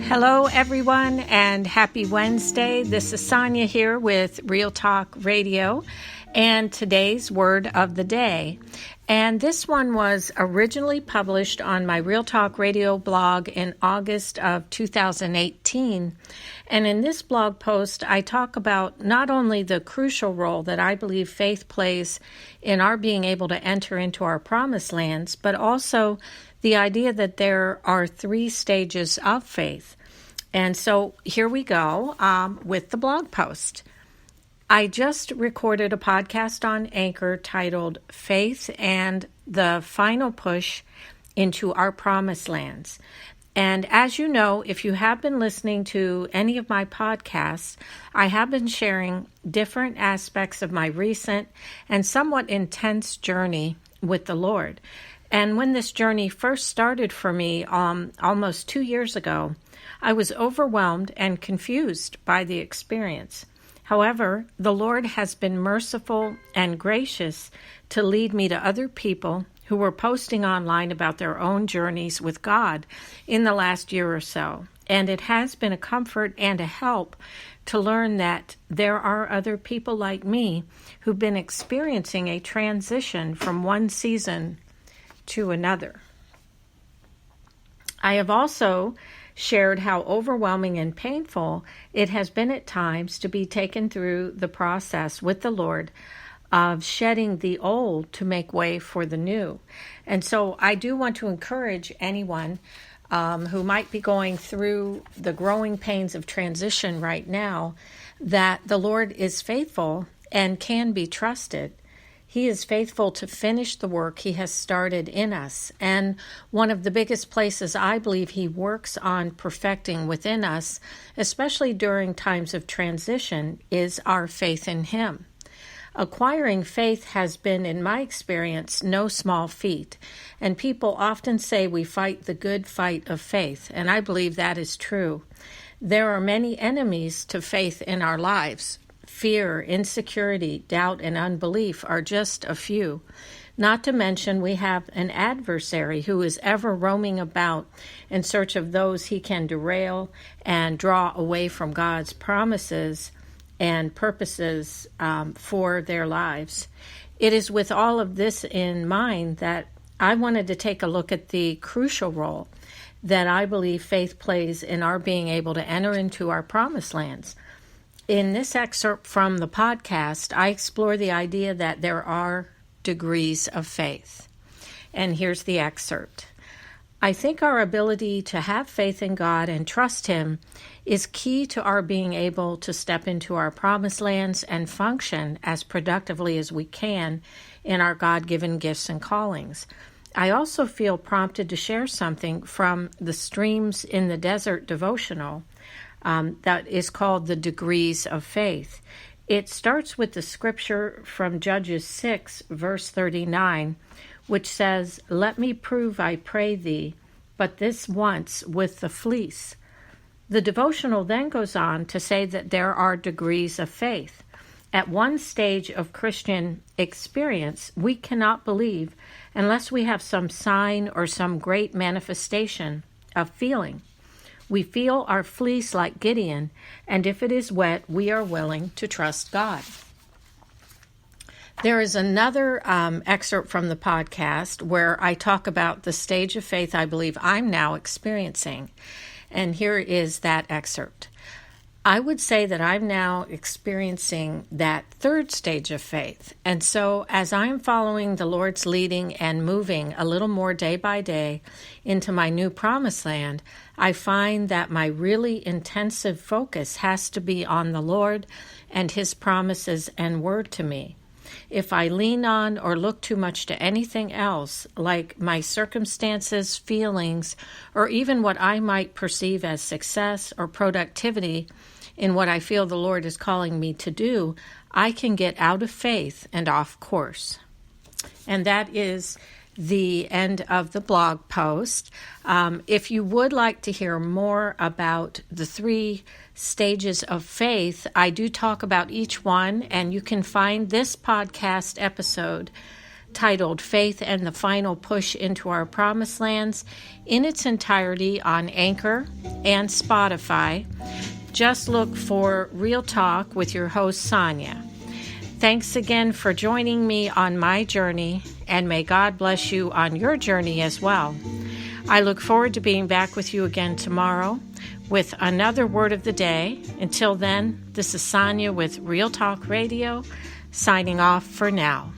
Hello, everyone, and happy Wednesday. This is Sonia here with Real Talk Radio and today's word of the day. And this one was originally published on my Real Talk Radio blog in August of 2018. And in this blog post, I talk about not only the crucial role that I believe faith plays in our being able to enter into our promised lands, but also the idea that there are 3 stages of faith. And so here we go with the blog post. I just recorded a podcast on Anchor titled Faith and the Final Push into Our Promised Lands. And as you know, if you have been listening to any of my podcasts, I have been sharing different aspects of my recent and somewhat intense journey with the Lord. And when this journey first started for me almost 2 years ago, I was overwhelmed and confused by the experience. However, the Lord has been merciful and gracious to lead me to other people who were posting online about their own journeys with God in the last year or so. And it has been a comfort and a help to learn that there are other people like me who've been experiencing a transition from one season to another. I have also shared how overwhelming and painful it has been at times to be taken through the process with the Lord of shedding the old to make way for the new. And so I do want to encourage anyone who might be going through the growing pains of transition right now that the Lord is faithful and can be trusted. He is faithful to finish the work He has started in us. And one of the biggest places I believe He works on perfecting within us, especially during times of transition, is our faith in Him. Acquiring faith has been, in my experience, no small feat. And people often say we fight the good fight of faith, and I believe that is true. There are many enemies to faith in our lives. Fear, insecurity, doubt, and unbelief are just a few. Not to mention we have an adversary who is ever roaming about in search of those he can derail and draw away from God's promises and purposes for their lives. It is with all of this in mind that I wanted to take a look at the crucial role that I believe faith plays in our being able to enter into our promised lands. In this excerpt from the podcast, I explore the idea that there are degrees of faith. And here's the excerpt. I think our ability to have faith in God and trust Him is key to our being able to step into our promised lands and function as productively as we can in our God-given gifts and callings. I also feel prompted to share something from the Streams in the Desert devotional that is called the Degrees of Faith. It starts with the scripture from Judges 6, verse 39, which says, "Let me prove, I pray thee, but this once with the fleece." The devotional then goes on to say that there are degrees of faith. At one stage of Christian experience, we cannot believe unless we have some sign or some great manifestation of feeling. We feel our fleece like Gideon, and if it is wet, we are willing to trust God. There is another excerpt from the podcast where I talk about the stage of faith I believe I'm now experiencing. And here is that excerpt. I would say that I'm now experiencing that 3rd stage of faith. And so as I'm following the Lord's leading and moving a little more day by day into my new promised land, I find that my really intensive focus has to be on the Lord and His promises and word to me. If I lean on or look too much to anything else, like my circumstances, feelings, or even what I might perceive as success or productivity in what I feel the Lord is calling me to do, I can get out of faith and off course. And that is the end of the blog post. If you would like to hear more about the 3 stages of faith, I do talk about each one, and you can find this podcast episode titled Faith and the Final Push into Our Promised Lands, in its entirety on Anchor and Spotify. Just look for Real Talk with your host, Sonia. Thanks again for joining me on my journey, and may God bless you on your journey as well. I look forward to being back with you again tomorrow with another word of the day. Until then, this is Sonia with Real Talk Radio, signing off for now.